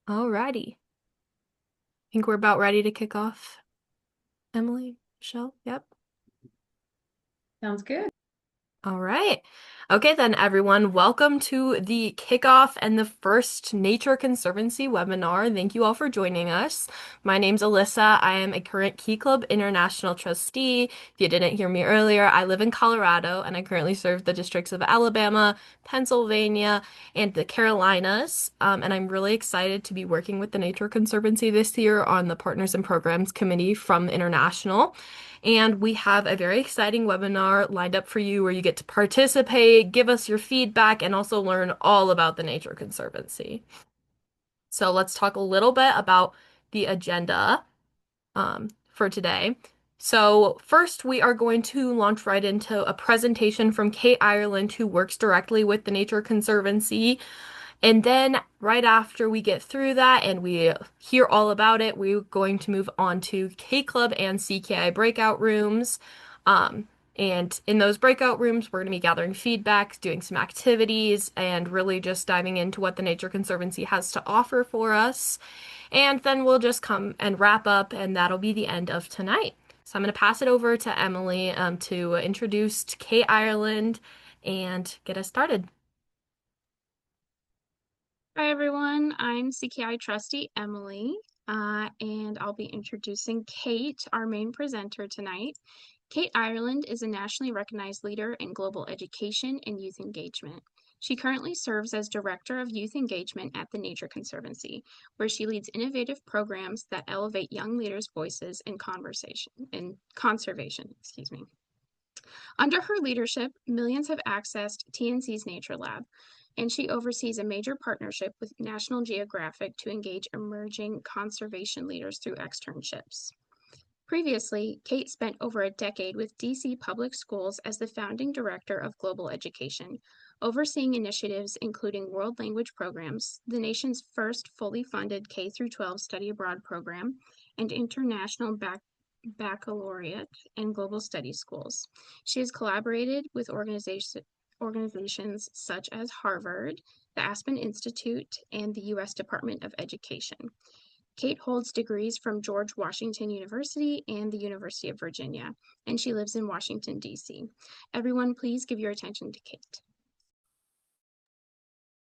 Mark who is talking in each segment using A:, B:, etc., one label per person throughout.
A: Alrighty. Think we're about ready to kick off, Emily, Michelle? Yep.
B: Sounds good.
A: All right. Okay, then, everyone, welcome to the kickoff and the first Nature Conservancy webinar. Thank you all for joining us. My name's Alyssa. I am a current Key Club International Trustee. If you didn't hear me earlier, I live in Colorado and I currently serve the districts of Alabama, Pennsylvania, and the Carolinas. And I'm really excited to be working with the Nature Conservancy this year on the Partners and Programs Committee from International. And we have a very exciting webinar lined up for you where you get to participate, give us your feedback, and also learn all about the Nature Conservancy. So let's talk a little bit about the agenda for today. So first, we are going to launch right into a presentation from Kate Ireland, who works directly with the Nature Conservancy. And then right after we get through that and we hear all about it, we're going to move on to K Club and CKI breakout rooms. And in those breakout rooms, we're going to be gathering feedback, doing some activities, and really just diving into what the Nature Conservancy has to offer for us. And then we'll just come and wrap up, and that'll be the end of tonight. So I'm going to pass it over to Emily to introduce Kate Ireland and get us started.
C: Hi everyone, I'm CKI trustee Emily, and I'll be introducing Kate, our main presenter tonight. Kate Ireland is a nationally recognized leader in global education and youth engagement. She currently serves as Director of Youth Engagement at the Nature Conservancy, where she leads innovative programs that elevate young leaders' voices in conservation. Under her leadership, millions have accessed TNC's Nature Lab, and she oversees a major partnership with National Geographic to engage emerging conservation leaders through externships. Previously, Kate spent over a decade with DC Public Schools as the founding director of global education, overseeing initiatives including world language programs, the nation's first fully funded K-12 study abroad program, and international baccalaureate and global studies schools. She has collaborated with organizations such as Harvard, the Aspen Institute, and the U.S. Department of Education. Kate holds degrees from George Washington University and the University of Virginia, and she lives in Washington, D.C. Everyone, please give your attention to Kate.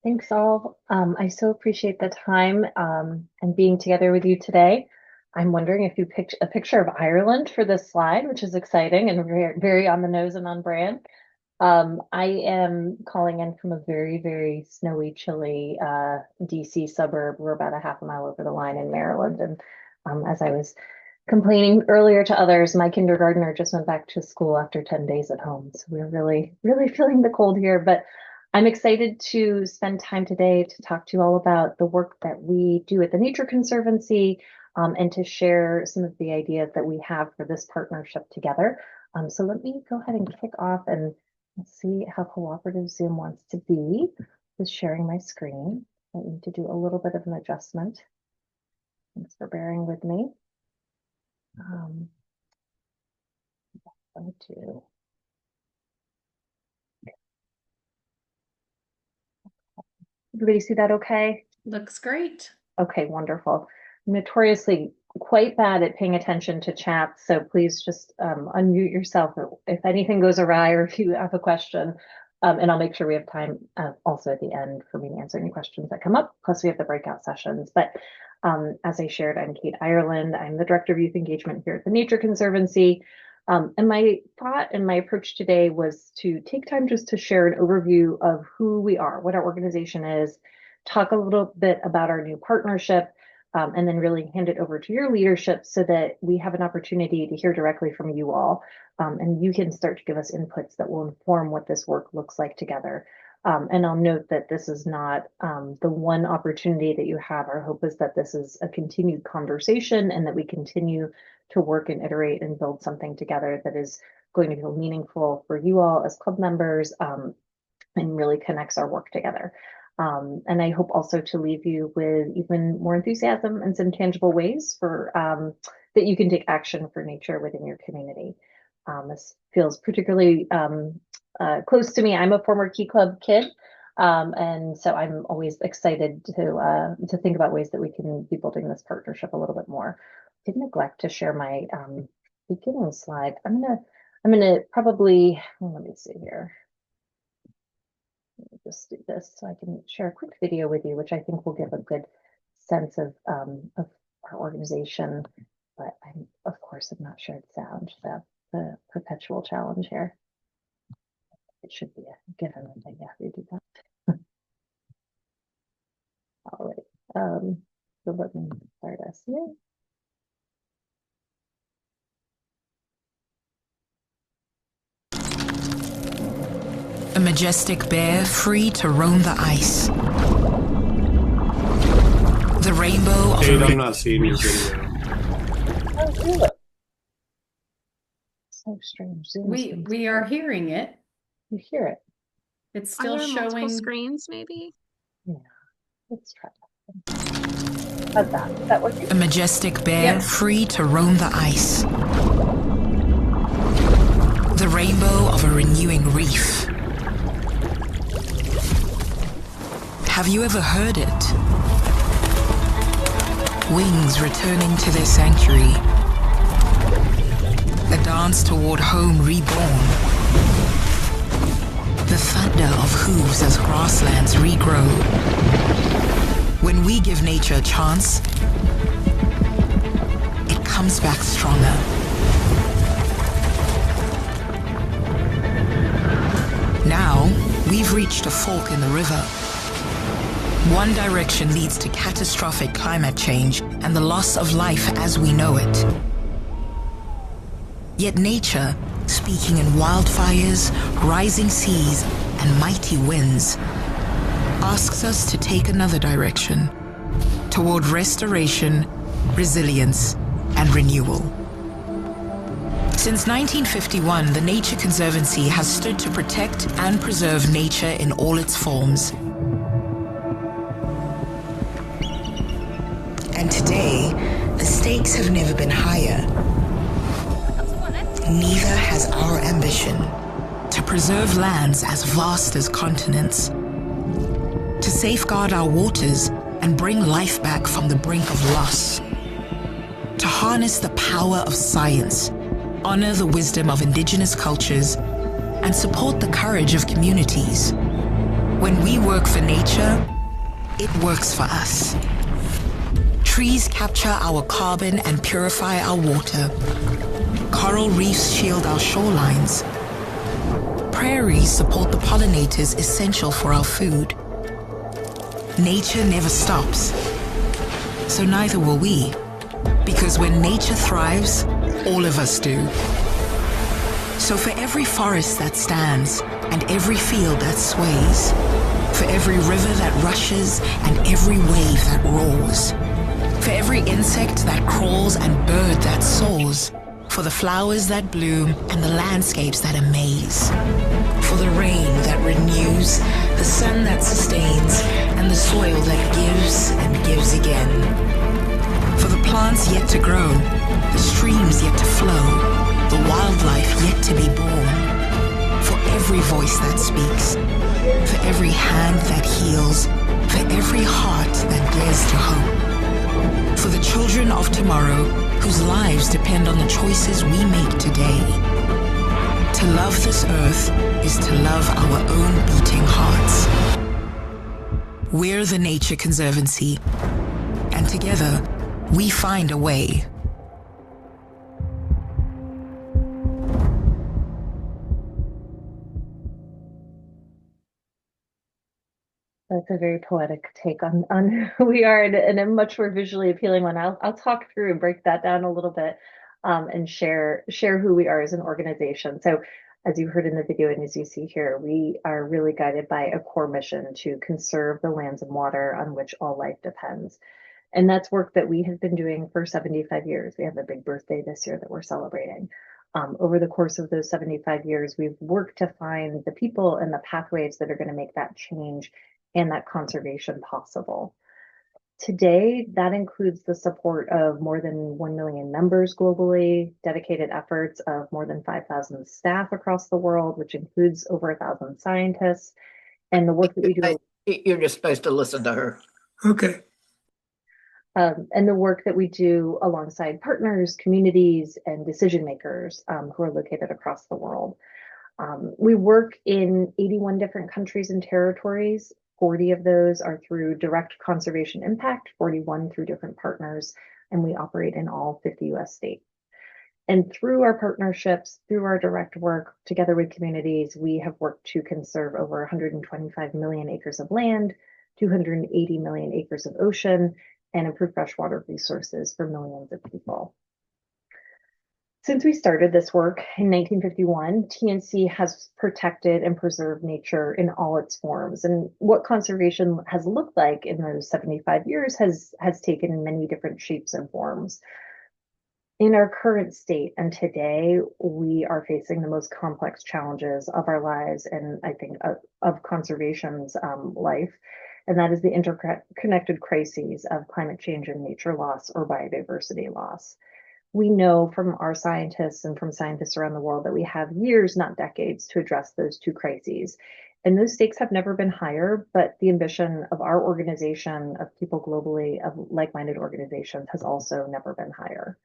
D: Thanks all. I so appreciate the time and being together with you today. I'm wondering if you picked a picture of Ireland for this slide, which is exciting and very, very on the nose and on brand. I am calling in from a very, very snowy, chilly DC suburb. We're about a half a mile over the line in Maryland. And as I was complaining earlier to others, my kindergartner just went back to school after 10 days at home. So we're really, really feeling the cold here. But I'm excited to spend time today to talk to you all about the work that we do at the Nature Conservancy and to share some of the ideas that we have for this partnership together. So let me go ahead and kick off and see how cooperative Zoom wants to be with sharing my screen. I need to do a little bit of an adjustment. Thanks for bearing with me. Do. Everybody see that okay?
B: Looks great.
D: Okay, wonderful. I'm notoriously quite bad at paying attention to chat, so please just unmute yourself if anything goes awry or if you have a question. And I'll make sure we have time also at the end for me to answer any questions that come up. Plus, we have the breakout sessions. But as I shared, I'm Kate Ireland. I'm the Director of Youth Engagement here at the Nature Conservancy. And my thought and my approach today was to take time just to share an overview of who we are, what our organization is, talk a little bit about our new partnership, and then really hand it over to your leadership so that we have an opportunity to hear directly from you all. And you can start to give us inputs that will inform what this work looks like together. And I'll note that this is not the one opportunity that you have. Our hope is that this is a continued conversation and that we continue to work and iterate and build something together that is going to feel meaningful for you all as club members and really connects our work together. And I hope also to leave you with even more enthusiasm and some tangible ways for that you can take action for nature within your community. This feels particularly close to me. I'm a former Key Club kid. And so I'm always excited to think about ways that we can be building this partnership a little bit more. I did neglect to share my beginning slide. I'm gonna probably, let me see here. Let me just do this so I can share a quick video with you, which I think will give a good sense of our organization. But I'm, of course, have not shared sound, so the perpetual challenge here. It should be a given that I redo that. All right. So let me start us here.
E: A majestic bear free to roam the ice. The rainbow of
F: Kate, I'm not seeing your video.
D: Oh, really? So strange.
B: We are hearing it.
D: You hear it?
B: It's
C: Are
B: still
C: there multiple
B: showing.
C: screens, maybe?
D: Yeah. Let's try that. How's that? Is that working?
E: a majestic bear
B: Yep.
E: free to roam the ice. The rainbow of a renewing reef. Have you ever heard it? Wings returning to their sanctuary. A dance toward home reborn. The thunder of hooves as grasslands regrow. When we give nature a chance, it comes back stronger. Now, we've reached a fork in the river. One direction leads to catastrophic climate change and the loss of life as we know it. Yet nature, speaking in wildfires, rising seas, and mighty winds, asks us to take another direction, toward restoration, resilience, and renewal. Since 1951, the Nature Conservancy has stood to protect and preserve nature in all its forms. And today, the stakes have never been higher. Neither has our ambition to preserve lands as vast as continents, to safeguard our waters and bring life back from the brink of loss, to harness the power of science, honor the wisdom of indigenous cultures, and support the courage of communities. When we work for nature, it works for us. Trees capture our carbon and purify our water. Coral reefs shield our shorelines. Prairies support the pollinators essential for our food. Nature never stops. So neither will we. Because when nature thrives, all of us do. So for every forest that stands, and every field that sways, for every river that rushes, and every wave that roars, for every insect that crawls and bird that soars, for the flowers that bloom and the landscapes that amaze, for the rain that renews, the sun that sustains, and the soil that gives and gives again, for the plants yet to grow, the streams yet to flow, the wildlife yet to be born, for every voice that speaks, for every hand that heals, for every heart that dares to hope, for the children of tomorrow whose lives depend on the choices we make today. To love this earth is to love our own beating hearts. We're the Nature Conservancy, and together we find a way.
D: That's a very poetic take on who we are, and a much more visually appealing one. I'll talk through and break that down a little bit, and share who we are as an organization. So, as you heard in the video and as you see here, we are really guided by a core mission to conserve the lands and water on which all life depends. And that's work that we have been doing for 75 years. We have a big birthday this year that we're celebrating. Over the course of those 75 years, we've worked to find the people and the pathways that are going to make that change and that conservation possible. Today, that includes the support of more than 1 million members globally, dedicated efforts of more than 5,000 staff across the world, which includes over 1,000 scientists, And the work that we do,
F: You're just supposed to listen to her.
G: Okay.
D: and the work that we do alongside partners, communities, and decision makers who are located across the world. We work in 81 different countries and territories. 40 of those are through direct conservation impact, 41 through different partners, and we operate in all 50 US states. And through our partnerships, through our direct work together with communities, we have worked to conserve over 125 million acres of land, 280 million acres of ocean, and improve freshwater resources for millions of people. Since we started this work in 1951, TNC has protected and preserved nature in all its forms. And what conservation has looked like in those 75 years has taken many different shapes and forms. In our current state and today, we are facing the most complex challenges of our lives and I think of conservation's life. And that is the interconnected crises of climate change and nature loss or biodiversity loss. We know from our scientists and from scientists around the world that we have years, not decades, to address those two crises. And those stakes have never been higher, but the ambition of our organization, of people globally, of like-minded organizations has also never been higher.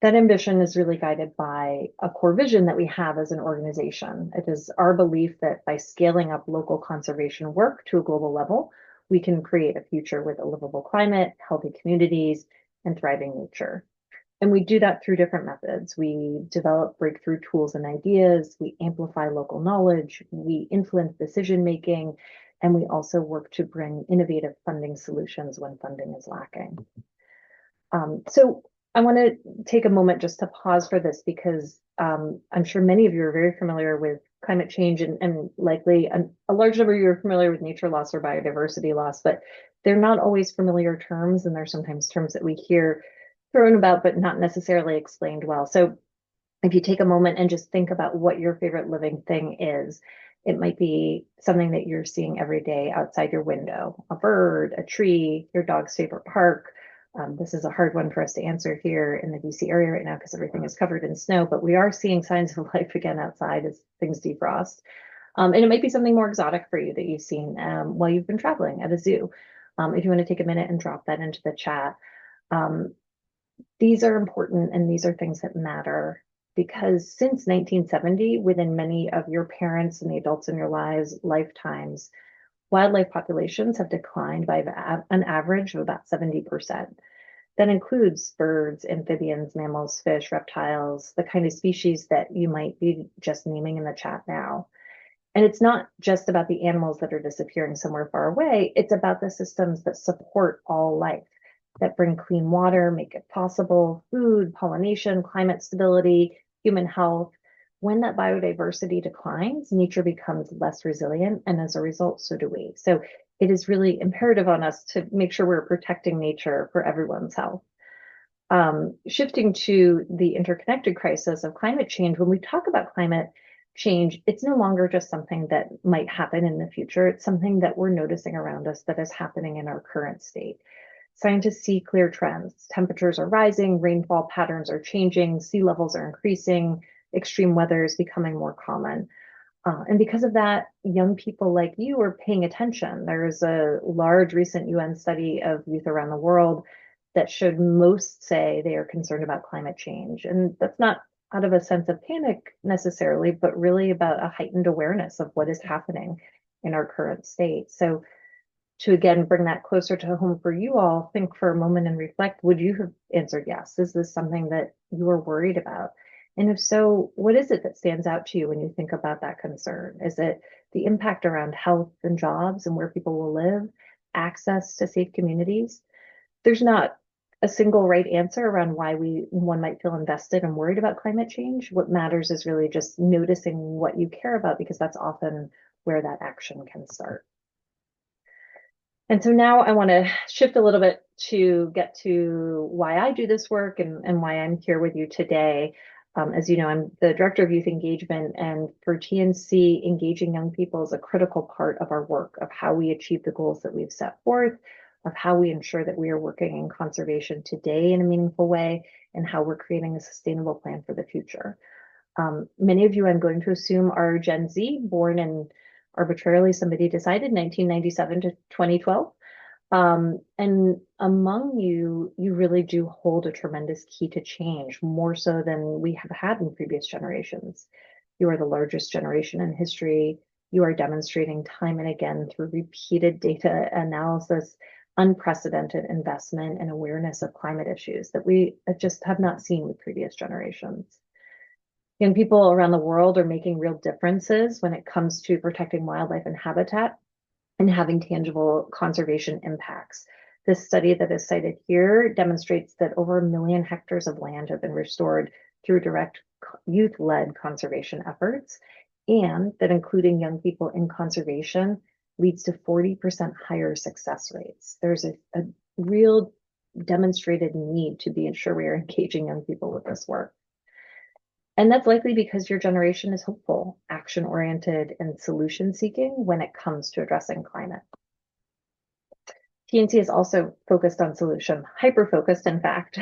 D: That ambition is really guided by a core vision that we have as an organization. It is our belief that by scaling up local conservation work to a global level, we can create a future with a livable climate, healthy communities, and thriving nature. And we do that through different methods. We develop breakthrough tools and ideas, we amplify local knowledge, we influence decision making, and we also work to bring innovative funding solutions when funding is lacking. So I want to take a moment just to pause for this because I'm sure many of you are very familiar with climate change and likely a large number of you are familiar with nature loss or biodiversity loss, but they're not always familiar terms, and they're sometimes terms that we hear thrown about but not necessarily explained well. So if you take a moment and just think about what your favorite living thing is, it might be something that you're seeing every day outside your window, a bird, a tree, your dog's favorite park. This is a hard one for us to answer here in the DC area right now because everything is covered in snow, but we are seeing signs of life again outside as things defrost. And it might be something more exotic for you that you've seen while you've been traveling at a zoo. If you want to take a minute and drop that into the chat. These are important and these are things that matter because since 1970, within many of your parents and the adults in your lifetimes, wildlife populations have declined by an average of about 70%. That includes birds, amphibians, mammals, fish, reptiles, the kind of species that you might be just naming in the chat now. And it's not just about the animals that are disappearing somewhere far away, it's about the systems that support all life, that bring clean water, make it possible, food, pollination, climate stability, human health. When that biodiversity declines, nature becomes less resilient, and as a result, so do we. So it is really imperative on us to make sure we're protecting nature for everyone's health. Shifting to the interconnected crisis of climate change, when we talk about climate change, it's no longer just something that might happen in the future. It's something that we're noticing around us that is happening in our current state. Scientists see clear trends. Temperatures are rising, rainfall patterns are changing, sea levels are increasing, extreme weather is becoming more common. And because of that, young people like you are paying attention. There's a large recent UN study of youth around the world that showed most say they are concerned about climate change. And that's not out of a sense of panic necessarily, but really about a heightened awareness of what is happening in our current state. So to again bring that closer to home for you all, think for a moment and reflect, would you have answered yes? Is this something that you are worried about? And if so, what is it that stands out to you when you think about that concern? Is it the impact around health and jobs and where people will live, access to safe communities? There's not a single right answer around why one might feel invested and worried about climate change. What matters is really just noticing what you care about, because that's often where that action can start. And so now I want to shift a little bit to get to why I do this work and why I'm here with you today. As you know, I'm the Director of Youth Engagement, and for TNC, engaging young people is a critical part of our work, of how we achieve the goals that we've set forth, of how we ensure that we are working in conservation today in a meaningful way, and how we're creating a sustainable plan for the future. Many of you, I'm going to assume, are Gen Z, born in arbitrarily somebody decided 1997 to 2012. And among you, you really do hold a tremendous key to change, more so than we have had in previous generations. You are the largest generation in history. You are demonstrating time and again through repeated data analysis, unprecedented investment and awareness of climate issues that we just have not seen with previous generations. Young people around the world are making real differences when it comes to protecting wildlife and habitat and having tangible conservation impacts. This study that is cited here demonstrates that over 1 million hectares of land have been restored through direct youth-led conservation efforts, and that including young people in conservation leads to 40% higher success rates. There's a real demonstrated need to be sure we are engaging young people with this work. And that's likely because your generation is hopeful, action-oriented, and solution-seeking when it comes to addressing climate. TNC is also focused on solution, hyper-focused, in fact.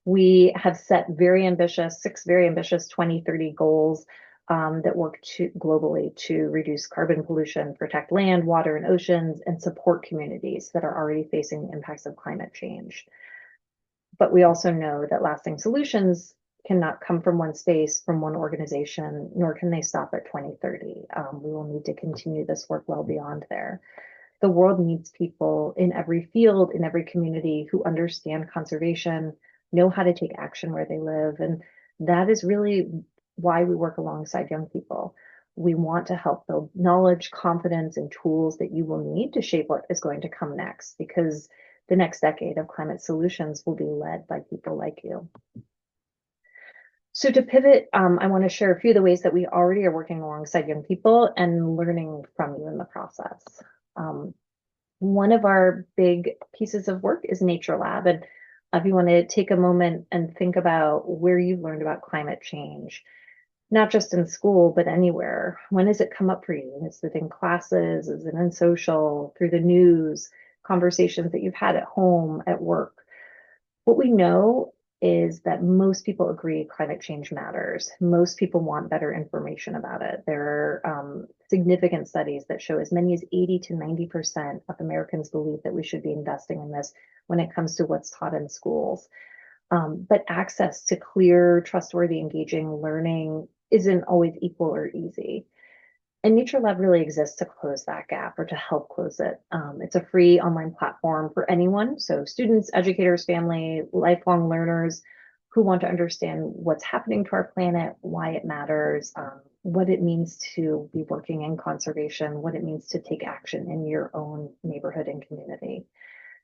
D: We have set six very ambitious 2030 goals that work globally to reduce carbon pollution, protect land, water, and oceans, and support communities that are already facing the impacts of climate change. But we also know that lasting solutions cannot come from one space, from one organization, nor can they stop at 2030. We will need to continue this work well beyond there. The world needs people in every field, in every community who understand conservation, know how to take action where they live. And that is really why we work alongside young people. We want to help build knowledge, confidence, and tools that you will need to shape what is going to come next, because the next decade of climate solutions will be led by people like you. So to pivot, I want to share a few of the ways that we already are working alongside young people and learning from you in the process. One of our big pieces of work is Nature Lab. And if you want to take a moment and think about where you've learned about climate change, not just in school, but anywhere. When has it come up for you? Is it in classes? Is it in social, through the news, conversations that you've had at home, at work? What we know is that most people agree climate change matters. Most people want better information about it. There are significant studies that show as many as 80 to 90% of Americans believe that we should be investing in this when it comes to what's taught in schools. But access to clear, trustworthy, engaging learning isn't always equal or easy. And Nature Lab really exists to close that gap or to help close it. It's a free online platform for anyone. So students, educators, family, lifelong learners who want to understand what's happening to our planet, why it matters, what it means to be working in conservation, what it means to take action in your own neighborhood and community.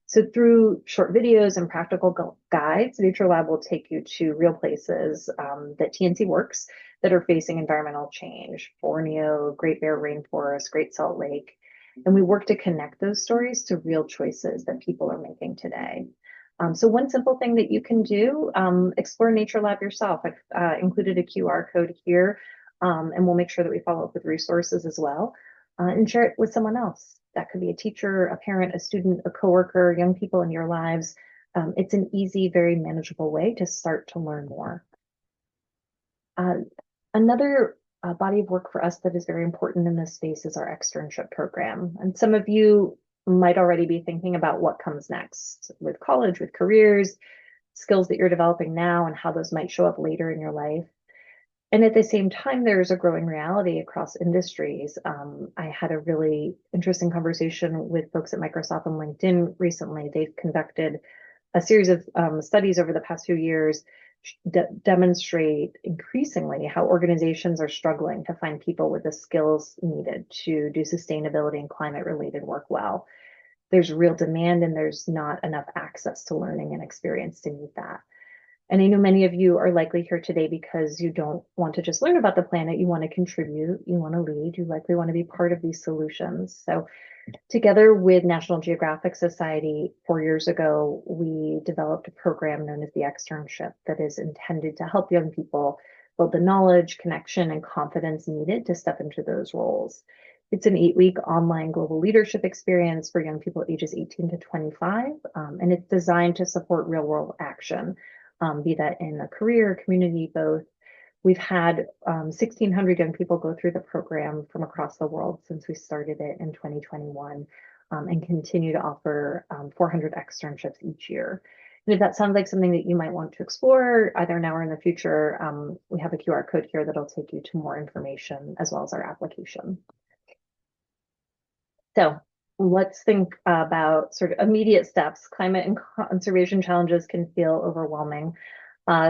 D: So through short videos and practical guides, Nature Lab will take you to real places that TNC works that are facing environmental change: Borneo, Great Bear Rainforest, Great Salt Lake. And we work to connect those stories to real choices that people are making today. So one simple thing that you can do, explore Nature Lab yourself. I've included a QR code here, and we'll make sure that we follow up with resources as well, and share it with someone else. That could be a teacher, a parent, a student, a coworker, young people in your lives. It's an easy, very manageable way to start to learn more. Another body of work for us that is very important in this space is our externship program. And some of you might already be thinking about what comes next with college, with careers, skills that you're developing now, and how those might show up later in your life. And at the same time, there's a growing reality across industries. I had a really interesting conversation with folks at Microsoft and LinkedIn recently. They've conducted a series of studies over the past few years demonstrate increasingly how organizations are struggling to find people with the skills needed to do sustainability and climate related work well. There's real demand and there's not enough access to learning and experience to meet that. And I know many of you are likely here today because you don't want to just learn about the planet, you want to contribute, you want to lead, you likely want to be part of these solutions. So together with National Geographic Society 4 years ago, we developed a program known as the Externship that is intended to help young people build the knowledge, connection, and confidence needed to step into those roles. It's an 8-week online global leadership experience for young people ages 18 to 25, and it's designed to support real-world action. Be that in a career, community, both. We've had 1,600 young people go through the program from across the world since we started it in 2021, and continue to offer 400 externships each year. And if that sounds like something that you might want to explore, either now or in the future, we have a QR code here that'll take you to more information as well as our application. So let's think about sort of immediate steps. Climate and conservation challenges can feel overwhelming.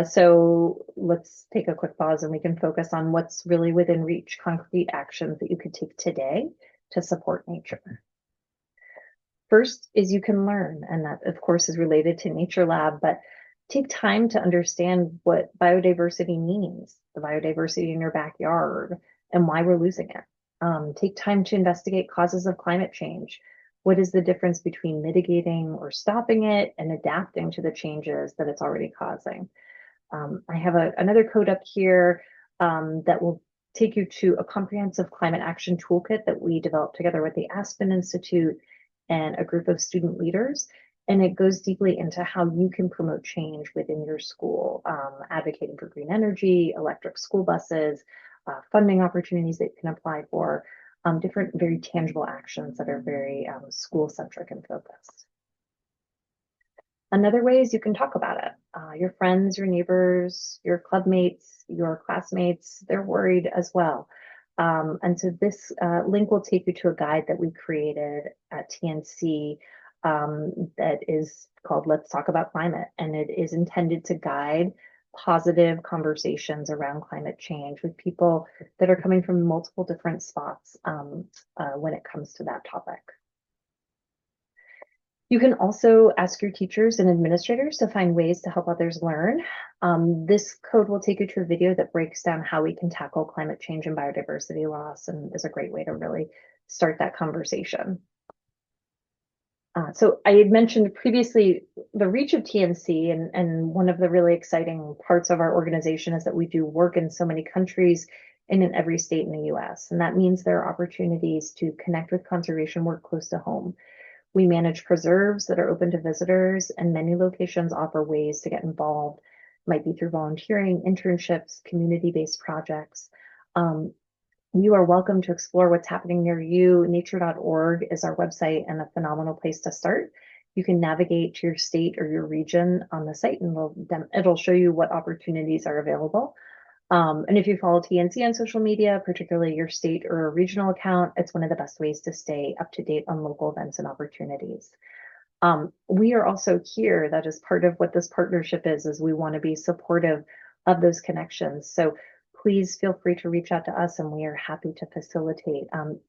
D: So let's take a quick pause and we can focus on what's really within reach, concrete actions that you could take today to support nature. First is you can learn, and that of course is related to Nature Lab, but take time to understand what biodiversity means, the biodiversity in your backyard, and why we're losing it. Take time to investigate causes of climate change. What is the difference between mitigating or stopping it and adapting to the changes that it's already causing? I have another code up here that will take you to a comprehensive climate action toolkit that we developed together with the Aspen Institute and a group of student leaders. And it goes deeply into how you can promote change within your school, advocating for green energy, electric school buses, funding opportunities that you can apply for, different very tangible actions that are very school-centric and focused. Another way is you can talk about it. Your friends, your neighbors, your club mates, your classmates, they're worried as well. And so this link will take you to a guide that we created at TNC that is called Let's Talk About Climate. And it is intended to guide positive conversations around climate change with people that are coming from multiple different spots when it comes to that topic. You can also ask your teachers and administrators to find ways to help others learn. This code will take you to a video that breaks down how we can tackle climate change and biodiversity loss, and is a great way to really start that conversation. So I had mentioned previously the reach of TNC, and one of the really exciting parts of our organization is that we do work in so many countries and in every state in the US. And that means there are opportunities to connect with conservation work close to home. We manage preserves that are open to visitors, and many locations offer ways to get involved. It might be through volunteering, internships, community-based projects. You are welcome to explore what's happening near you. Nature.org is our website and a phenomenal place to start. You can navigate to your state or your region on the site, and it'll show you what opportunities are available. And if you follow TNC on social media, particularly your state or a regional account, it's one of the best ways to stay up to date on local events and opportunities. We are also here, that is part of what this partnership is we want to be supportive of those connections. So please feel free to reach out to us and we are happy to facilitate.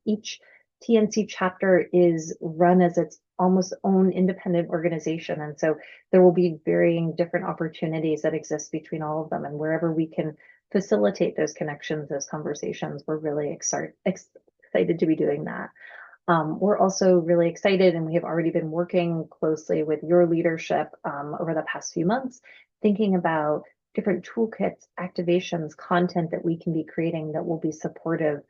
D: Each TNC chapter is run as its almost own independent organization. And so there will be varying different opportunities that exist between all of them, and wherever we can facilitate those connections, those conversations, we're really excited to be doing that. We're also really excited, and we have already been working closely with your leadership over the past few months, thinking about different toolkits, activations, content that we can be creating that will be supportive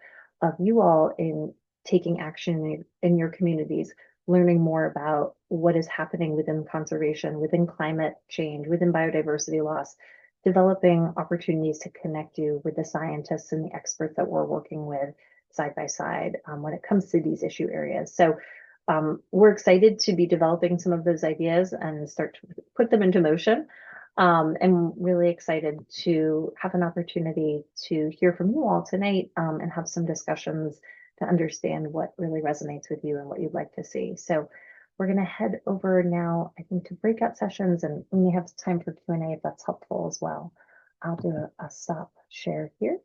D: of you all in taking action in your communities, learning more about what is happening within conservation, within climate change, within biodiversity loss, developing opportunities to connect you with the scientists and the experts that we're working with side by side when it comes to these issue areas. So we're excited to be developing some of those ideas and start to put them into motion. And really excited to have an opportunity to hear from you all tonight and have some discussions to understand what really resonates with you and what you'd like to see. So we're going to head over now, I think, to breakout sessions, and we may have time for Q&A if that's helpful as well. I'll do a stop share here.